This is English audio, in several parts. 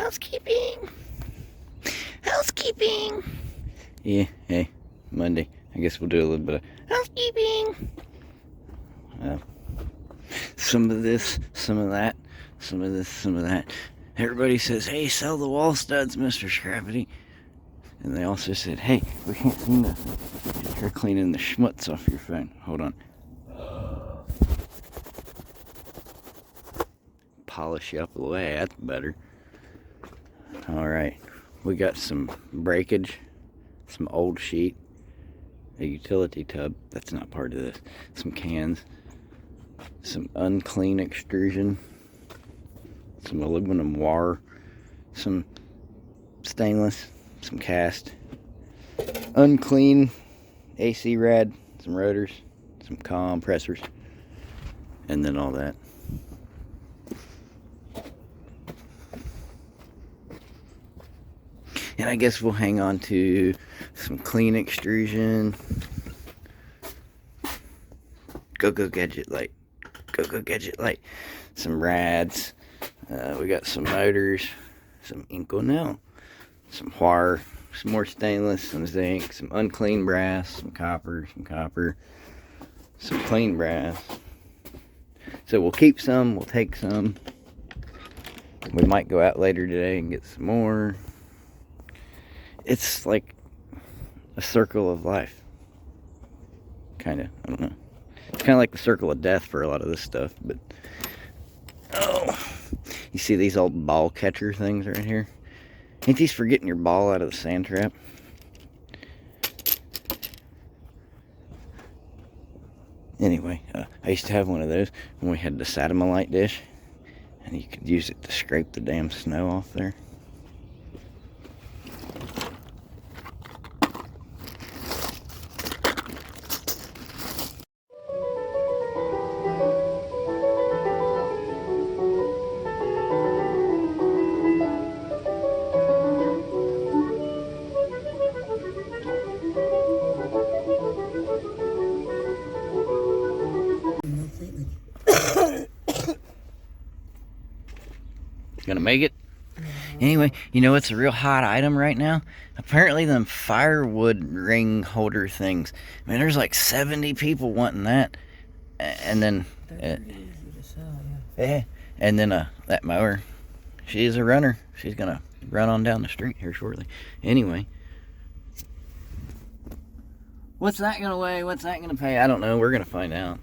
Housekeeping. Housekeeping. Yeah, hey, Monday. I guess we'll do a little bit of housekeeping. Some of this, some of that, some of this, some of that. Everybody says, hey, sell the wall studs, Mr. Scrappity. And they also said, hey, we can't seem to try cleaning the schmutz off your phone. Hold on. Polish you up a little. Hey, that's better. Alright, we got some breakage, some old sheet, a utility tub, that's not part of this, some cans, some unclean extrusion, some aluminum wire, some stainless, some cast, unclean AC rad, some rotors, some compressors, and then all that. And I guess we'll hang on to some clean extrusion. Go gadget light. Go gadget light. Some rads. We got some motors. Some Inconel. Some wire. Some more stainless. Some zinc. Some unclean brass. Some copper. Some clean brass. So we'll keep some. We'll take some. We might go out later today and get some more. It's like a circle of life. Kind of. I don't know. It's kind of like the circle of death for a lot of this stuff. But, oh. You see these old ball catcher things right here? Ain't these for getting your ball out of the sand trap? Anyway, I used to have one of those when we had the Satamolite dish. And you could use it to scrape the damn snow off there. Gonna make it? Anyway, you know what's a real hot item right now? Apparently them firewood ring holder things. Man, there's like 70 people wanting that. And then yeah. And then that mower. She's a runner. She's gonna run on down the street here shortly. Anyway. What's that gonna weigh? What's that gonna pay? I don't know. We're gonna find out.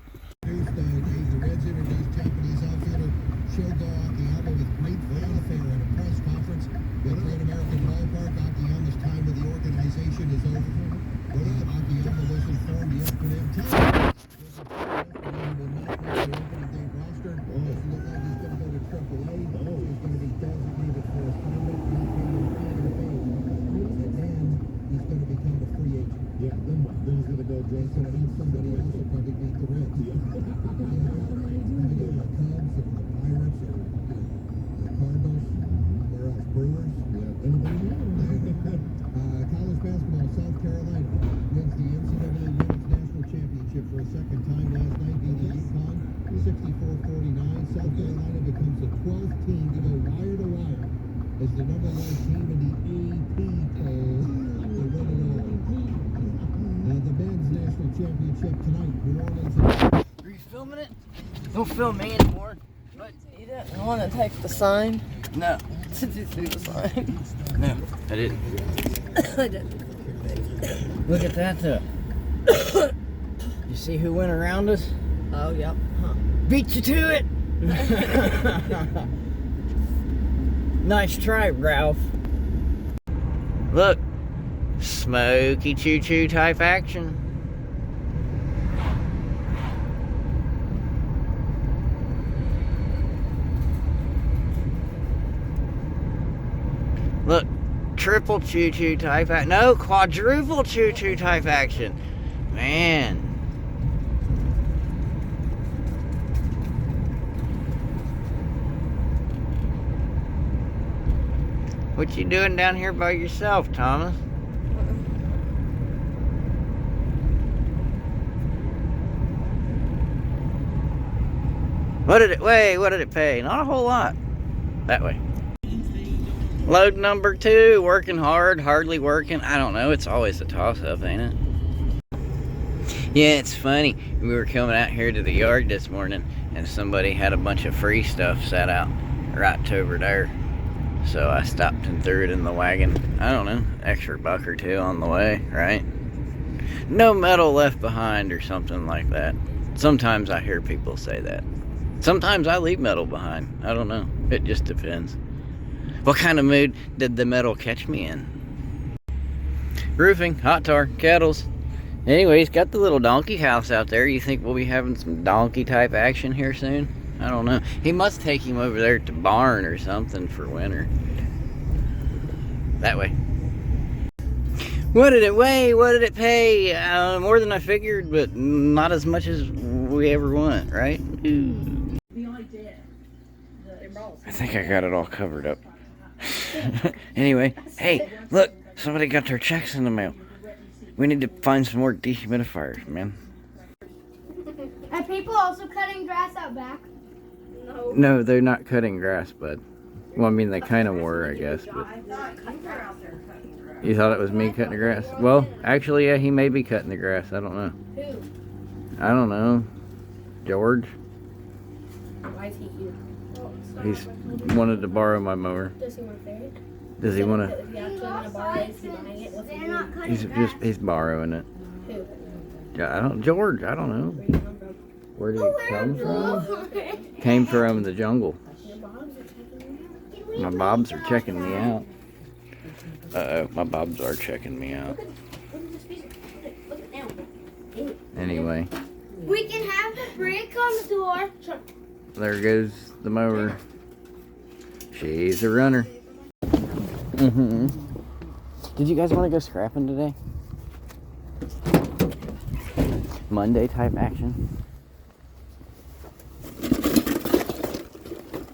Are you filming it? Don't film me anymore. What? You didn't want to take the sign? No. Did you see the sign? No, I didn't. I didn't. Look at that though. You see who went around us? Oh, yep. Huh. Beat you to it! Nice try, Ralph. Look. Smoky choo-choo type action. Look, triple choo-choo type action. No, quadruple choo-choo type action. Man. What you doing down here by yourself, Thomas? What did it weigh? What did it pay? Not a whole lot. That way. Load number 2, working hard, hardly working. I don't know. It's always a toss-up, ain't it? Yeah, it's funny. We were coming out here to the yard this morning, and somebody had a bunch of free stuff set out right over there. So I stopped and threw it in the wagon. I don't know, extra $1 or $2 on the way, right? No metal left behind or something like that. Sometimes I hear people say that. Sometimes I leave metal behind. I don't know. It just depends. What kind of mood did the metal catch me in? Roofing, hot tar, kettles. Anyways, got the little donkey house out there. You think we'll be having some donkey type action here soon? I don't know. He must take him over there to barn or something for winter. That way. What did it weigh? What did it pay? More than I figured, but not as much as we ever want, right? Ooh. I think I got it all covered up. Anyway, hey, look, somebody got their checks in the mail. We need to find some more dehumidifiers, man. Are people also cutting grass out back? No, they're not cutting grass, bud. Well, I mean, they kind of were, I guess. But... You thought it was me cutting the grass? Well, actually, yeah, he may be cutting the grass. I don't know. Who? I don't know. George? Why is he here? He's wanted to borrow my mower. Does he want it? Does he want to? Is he actually going to borrow it? Is he buying it? What's he doing? He's borrowing it. Who? Yeah, George, I don't know. Where do you come from? Where did it come from? Came from the jungle. Your bobs are checking me out. My bobs are checking me out. Uh-oh, my bobs are checking me out. Look at this piece. Look at now. Anyway, We can have the brick on the door. Sure. there goes the mower. She's a runner. Mm-hmm. Did you guys want to go scrapping today? Monday type action?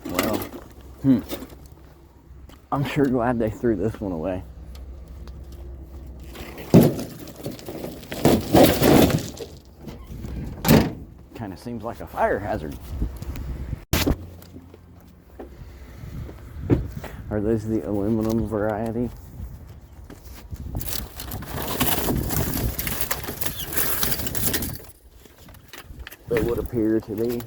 Well, I'm sure glad they threw this one away. Kind of seems like a fire hazard. Are those the aluminum variety? They would appear to be.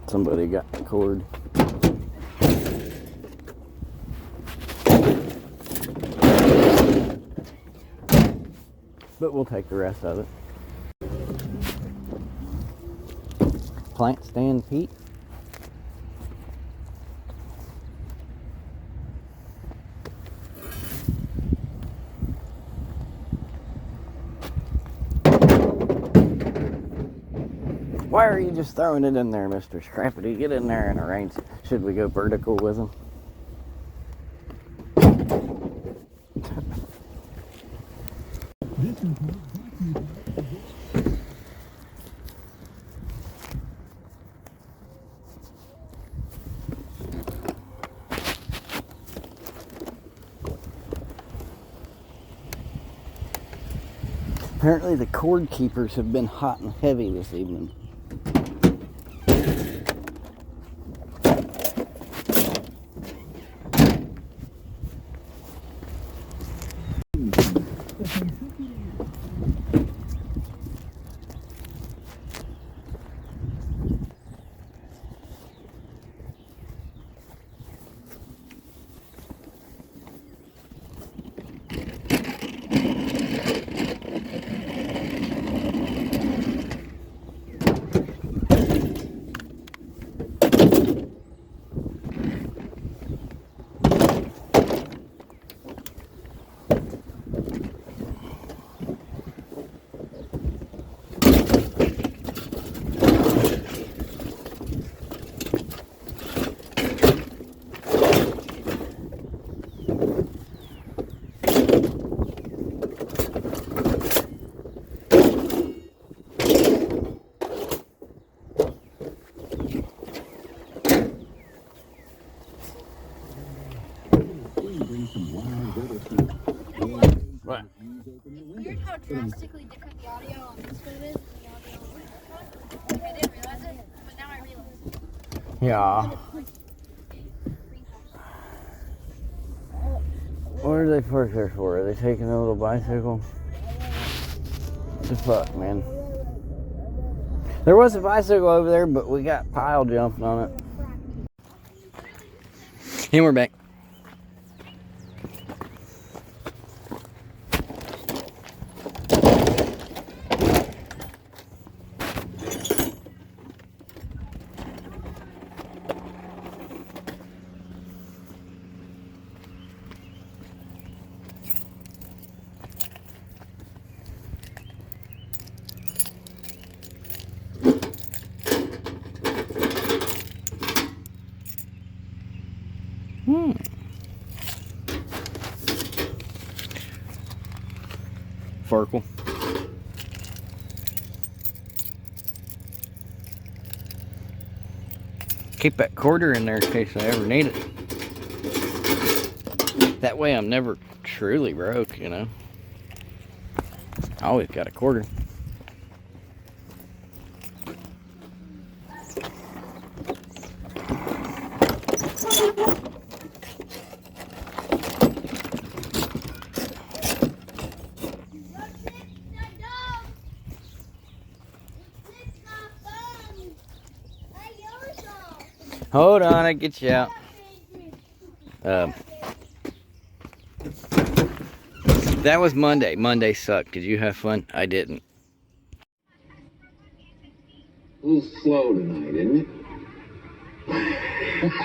Somebody got the cord. But we'll take the rest of it. Plant stand Pete. Why are you just throwing it in there, Mr. Scrappity? Get in there and arrange. Should we go vertical with him? Apparently the cord keepers have been hot and heavy this evening. What? Weird how drastically different the audio on this phone is than the audio on this phone. Like, I didn't realize it, but now I realize it. Yeah. What are they parked there for? Are they taking a little bicycle? What the fuck, man? There was a bicycle over there, but we got pile jumping on it. And we're back. Farkle. Keep that quarter in there in case I ever need it. That way I'm never truly broke, you know. I always got a quarter. Hold on, I get you out. That was Monday. Monday sucked. Did you have fun? I didn't. A little slow tonight, isn't it?